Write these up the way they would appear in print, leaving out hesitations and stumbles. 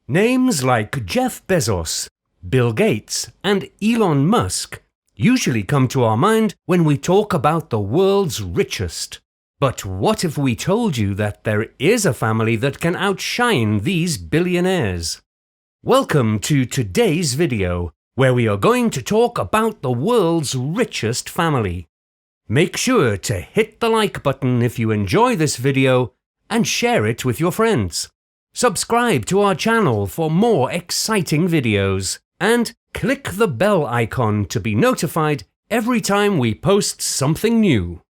Names like Jeff Bezos, Bill Gates, and Elon Musk usually come to our mind when we talk about the world's richest. But what if we told you that there is a family that can outshine these billionaires? Welcome to today's video, where we are going to talk about the world's richest family. Make sure to hit the like button if you enjoy this video and share it with your friends. Subscribe to our channel for more exciting videos and click the bell icon to be notified every time we post something new.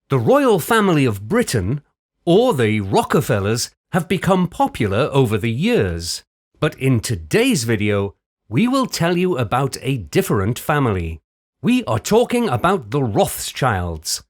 The royal family of Britain, or the Rockefellers, have become popular over the years. But in today's video, we will tell you about a different family. We are talking about the Rothschilds.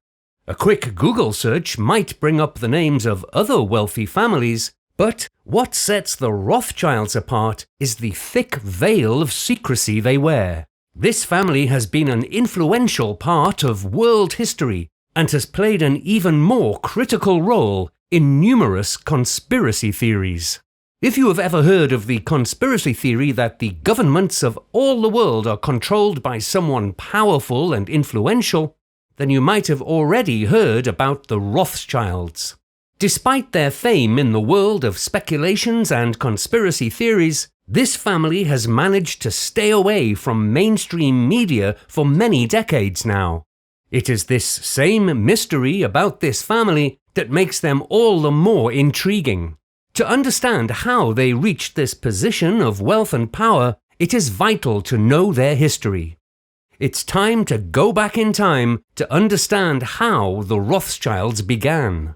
A quick Google search might bring up the names of other wealthy families, but what sets the Rothschilds apart is the thick veil of secrecy they wear. This family has been an influential part of world history and has played an even more critical role in numerous conspiracy theories. If you have ever heard of the conspiracy theory that the governments of all the world are controlled by someone powerful and influential, then you might have already heard about the Rothschilds. Despite their fame in the world of speculations and conspiracy theories, this family has managed to stay away from mainstream media for many decades now. It is this same mystery about this family that makes them all the more intriguing. To understand how they reached this position of wealth and power, it is vital to know their history. It's time to go back in time to understand how the Rothschilds began.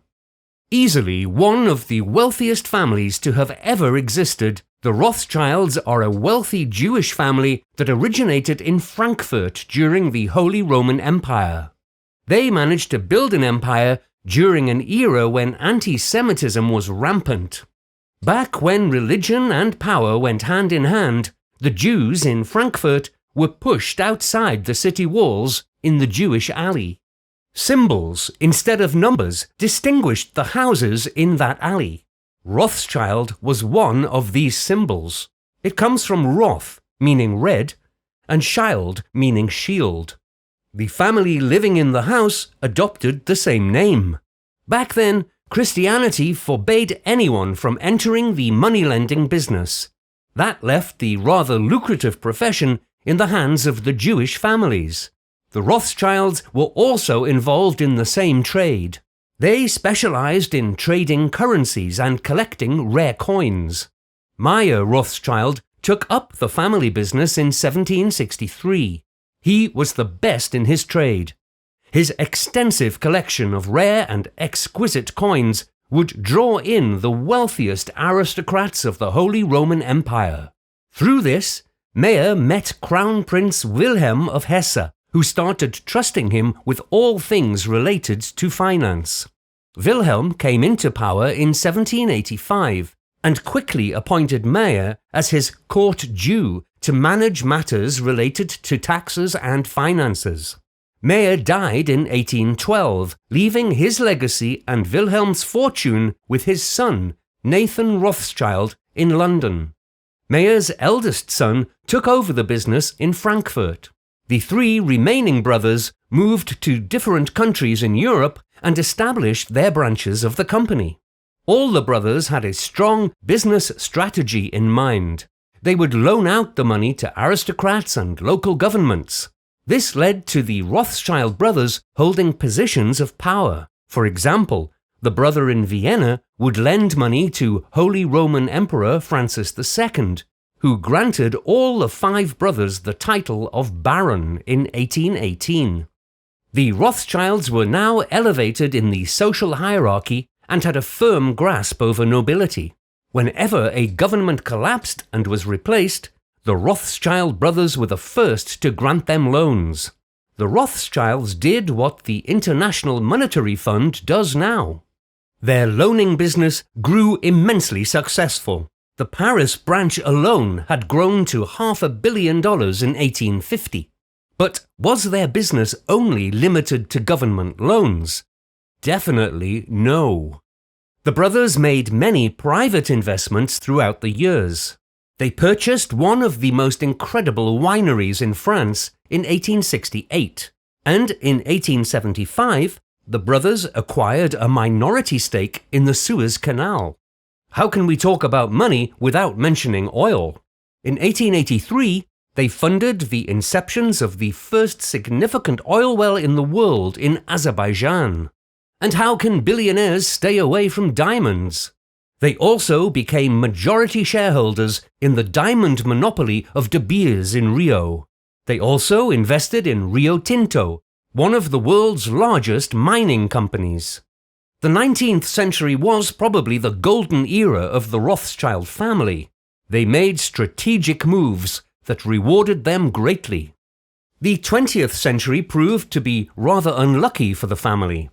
Easily one of the wealthiest families to have ever existed, the Rothschilds are a wealthy Jewish family that originated in Frankfurt during the Holy Roman Empire. They managed to build an empire during an era when anti-Semitism was rampant. Back when religion and power went hand in hand, the Jews in Frankfurt were pushed outside the city walls in the Jewish alley. Symbols instead of numbers distinguished the houses in that alley. Rothschild was one of these symbols. It comes from Roth, meaning red, and Schild, meaning shield. The family living in the house adopted the same name. Back then, Christianity forbade anyone from entering the money-lending business. That left the rather lucrative profession in the hands of the Jewish families. The Rothschilds were also involved in the same trade. They specialized in trading currencies and collecting rare coins. Meyer Rothschild took up the family business in 1763. He was the best in his trade. His extensive collection of rare and exquisite coins would draw in the wealthiest aristocrats of the Holy Roman Empire. Through this, Meyer met Crown Prince Wilhelm of Hesse, who started trusting him with all things related to finance. Wilhelm came into power in 1785 and quickly appointed Meyer as his court Jew to manage matters related to taxes and finances. Meyer died in 1812, leaving his legacy and Wilhelm's fortune with his son, Nathan Rothschild, in London. Meyer's eldest son took over the business in Frankfurt. The three remaining brothers moved to different countries in Europe and established their branches of the company. All the brothers had a strong business strategy in mind. They would loan out the money to aristocrats and local governments. This led to the Rothschild brothers holding positions of power. For example, the brother in Vienna would lend money to Holy Roman Emperor Francis II, who granted all the five brothers the title of Baron in 1818. The Rothschilds were now elevated in the social hierarchy and had a firm grasp over nobility. Whenever a government collapsed and was replaced, the Rothschild brothers were the first to grant them loans. The Rothschilds did what the International Monetary Fund does now. Their loaning business grew immensely successful. The Paris branch alone had grown to $500 million in 1850. But was their business only limited to government loans? Definitely no. The brothers made many private investments throughout the years. They purchased one of the most incredible wineries in France in 1868, and in 1875, the brothers acquired a minority stake in the Suez Canal. How can we talk about money without mentioning oil? In 1883, they funded the inceptions of the first significant oil well in the world in Azerbaijan. And how can billionaires stay away from diamonds? They also became majority shareholders in the diamond monopoly of De Beers in Rio. They also invested in Rio Tinto, one of the world's largest mining companies. The 19th century was probably the golden era of the Rothschild family. They made strategic moves that rewarded them greatly. The 20th century proved to be rather unlucky for the family.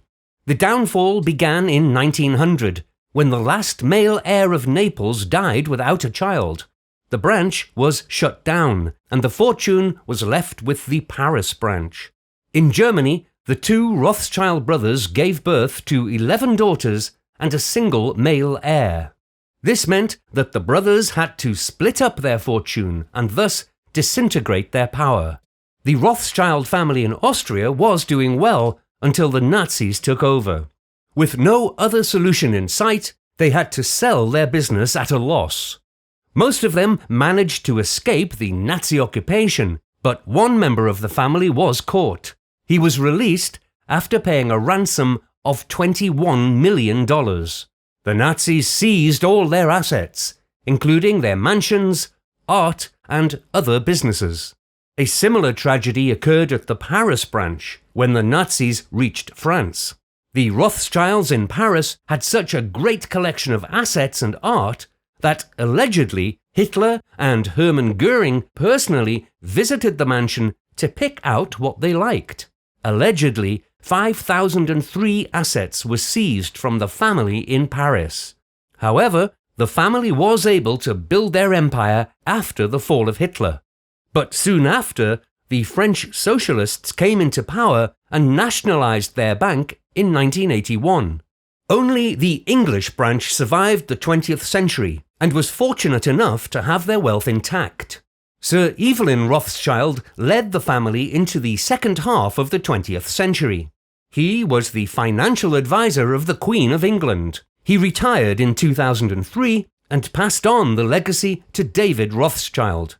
The downfall began in 1900, when the last male heir of Naples died without a child. The branch was shut down, and the fortune was left with the Paris branch. In Germany, the two Rothschild brothers gave birth to 11 daughters and a single male heir. This meant that the brothers had to split up their fortune and thus disintegrate their power. The Rothschild family in Austria was doing well until the Nazis took over. With no other solution in sight, they had to sell their business at a loss. Most of them managed to escape the Nazi occupation, but one member of the family was caught. He was released after paying a ransom of $21 million. The Nazis seized all their assets, including their mansions, art, and other businesses. A similar tragedy occurred at the Paris branch when the Nazis reached France. The Rothschilds in Paris had such a great collection of assets and art that, allegedly, Hitler and Hermann Göring personally visited the mansion to pick out what they liked. Allegedly, 5,003 assets were seized from the family in Paris. However, the family was able to build their empire after the fall of Hitler. But soon after, the French socialists came into power and nationalized their bank in 1981. Only the English branch survived the 20th century and was fortunate enough to have their wealth intact. Sir Evelyn Rothschild led the family into the second half of the 20th century. He was the financial advisor of the Queen of England. He retired in 2003 and passed on the legacy to David Rothschild.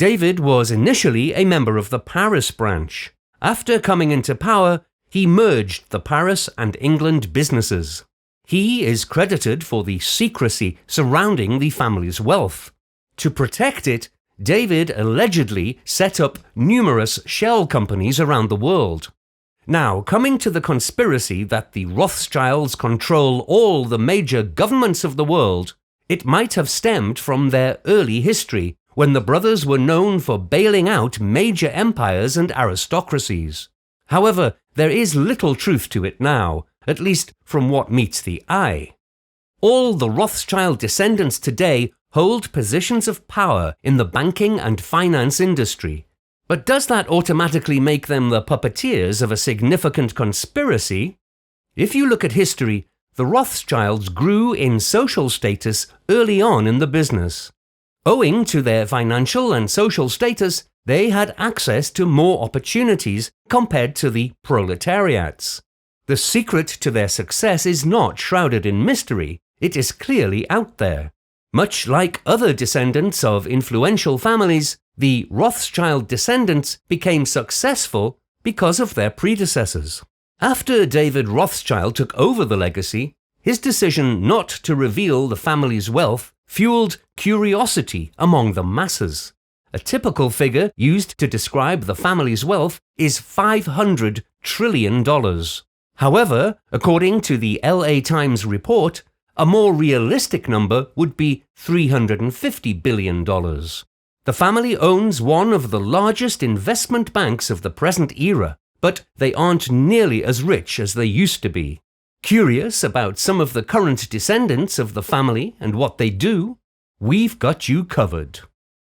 David was initially a member of the Paris branch. After coming into power, he merged the Paris and England businesses. He is credited for the secrecy surrounding the family's wealth. To protect it, David allegedly set up numerous shell companies around the world. Now, coming to the conspiracy that the Rothschilds control all the major governments of the world, it might have stemmed from their early history, when the brothers were known for bailing out major empires and aristocracies. However, there is little truth to it now, at least from what meets the eye. All the Rothschild descendants today hold positions of power in the banking and finance industry. But does that automatically make them the puppeteers of a significant conspiracy? If you look at history, the Rothschilds grew in social status early on in the business. Owing to their financial and social status, they had access to more opportunities compared to the proletariats. The secret to their success is not shrouded in mystery, it is clearly out there. Much like other descendants of influential families, the Rothschild descendants became successful because of their predecessors. After David Rothschild took over the legacy, his decision not to reveal the family's wealth fueled curiosity among the masses. A typical figure used to describe the family's wealth is $500 trillion. However, according to the LA Times report, a more realistic number would be $350 billion. The family owns one of the largest investment banks of the present era, but they aren't nearly as rich as they used to be. Curious about some of the current descendants of the family and what they do? We've got you covered.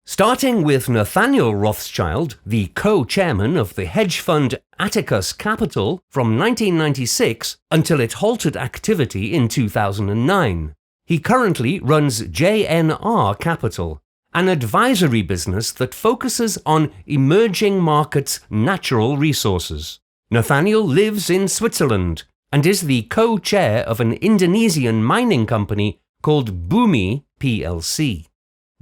Starting with Nathaniel Rothschild, the co-chairman of the hedge fund Atticus Capital from 1996 until it halted activity in 2009. He currently runs JNR Capital, an advisory business that focuses on emerging markets' natural resources. Nathaniel lives in Switzerland and is the co-chair of an Indonesian mining company called Bumi plc.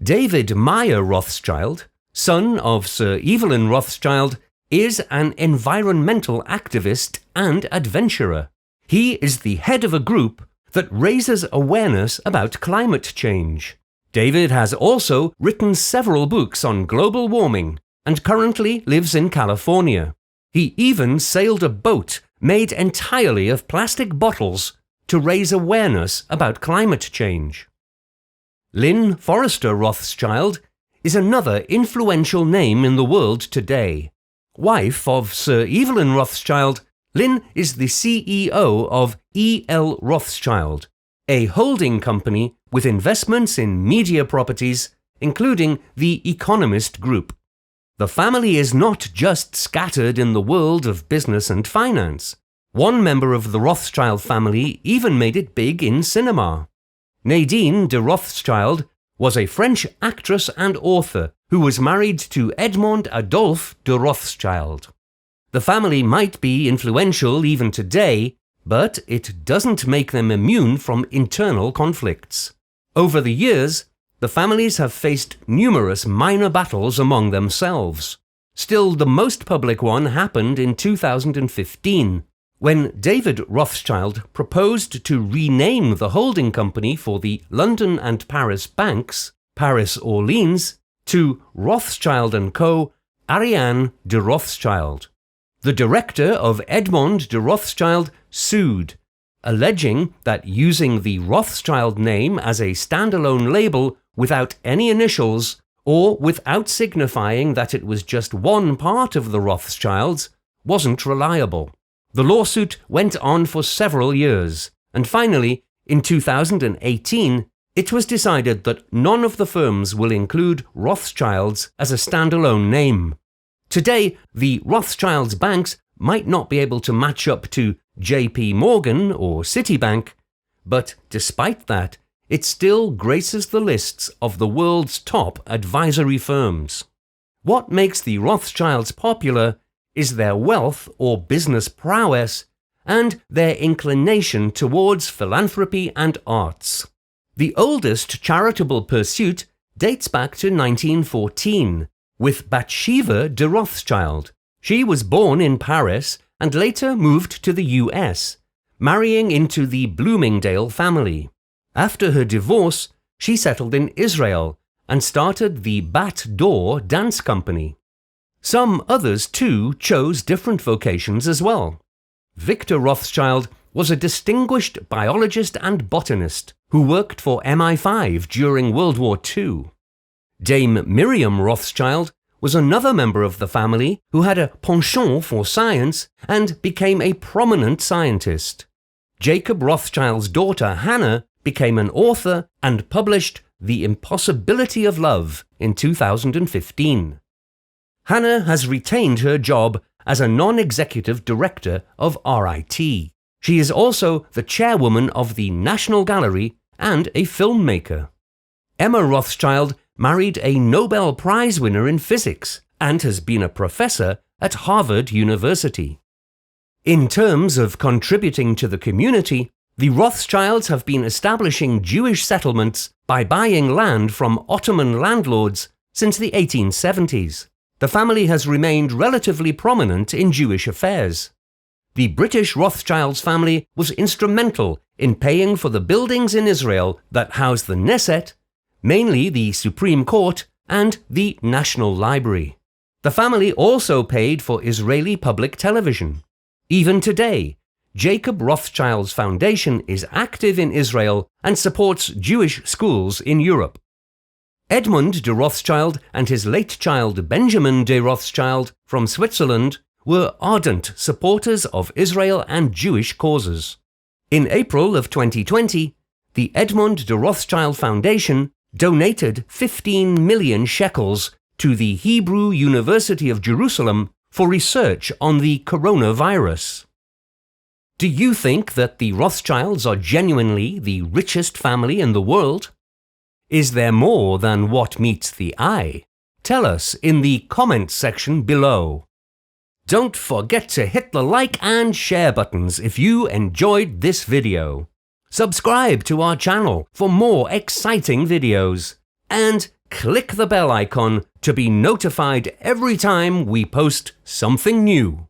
David Meyer Rothschild, son of Sir Evelyn Rothschild, is an environmental activist and adventurer. He is the head of a group that raises awareness about climate change. David has also written several books on global warming and currently lives in California. He even sailed a boat made entirely of plastic bottles to raise awareness about climate change. Lynn Forrester Rothschild is another influential name in the world today. Wife of Sir Evelyn Rothschild, Lynn is the CEO of E.L. Rothschild, a holding company with investments in media properties, including the Economist Group. The family is not just scattered in the world of business and finance. One member of the Rothschild family even made it big in cinema. Nadine de Rothschild was a French actress and author who was married to Edmond Adolphe de Rothschild. The family might be influential even today, but it doesn't make them immune from internal conflicts. Over the years, the families have faced numerous minor battles among themselves. Still, the most public one happened in 2015, when David Rothschild proposed to rename the holding company for the London and Paris banks, Paris Orleans, to Rothschild & Co. Ariane de Rothschild. The director of Edmond de Rothschild sued, alleging that using the Rothschild name as a standalone label without any initials, or without signifying that it was just one part of the Rothschilds, wasn't reliable. The lawsuit went on for several years, and finally, in 2018, it was decided that none of the firms will include Rothschilds as a standalone name. Today, the Rothschilds banks might not be able to match up to JP Morgan or Citibank, but despite that, it still graces the lists of the world's top advisory firms. What makes the Rothschilds popular is their wealth or business prowess and their inclination towards philanthropy and arts. The oldest charitable pursuit dates back to 1914, with Bathsheba de Rothschild. She was born in Paris and later moved to the US, marrying into the Bloomingdale family. After her divorce, she settled in Israel and started the Bat Door dance company. Some others, too, chose different vocations as well. Victor Rothschild was a distinguished biologist and botanist who worked for MI5 during World War II. Dame Miriam Rothschild was another member of the family who had a penchant for science and became a prominent scientist. Jacob Rothschild's daughter Hannah became an author and published The Impossibility of Love in 2015. Hannah has retained her job as a non-executive director of RIT. She is also the chairwoman of the National Gallery and a filmmaker. Emma Rothschild married a Nobel Prize winner in physics and has been a professor at Harvard University. In terms of contributing to the community, the Rothschilds have been establishing Jewish settlements by buying land from Ottoman landlords since the 1870s. The family has remained relatively prominent in Jewish affairs. The British Rothschilds family was instrumental in paying for the buildings in Israel that house the Knesset, mainly the Supreme Court and the National Library. The family also paid for Israeli public television. Even today, Jacob Rothschild's foundation is active in Israel and supports Jewish schools in Europe. Edmond de Rothschild and his late child Benjamin de Rothschild from Switzerland were ardent supporters of Israel and Jewish causes. In April of 2020, the Edmond de Rothschild Foundation donated 15 million shekels to the Hebrew University of Jerusalem for research on the coronavirus. Do you think that the Rothschilds are genuinely the richest family in the world? Is there more than what meets the eye? Tell us in the comments section below. Don't forget to hit the like and share buttons if you enjoyed this video. Subscribe to our channel for more exciting videos. And click the bell icon to be notified every time we post something new.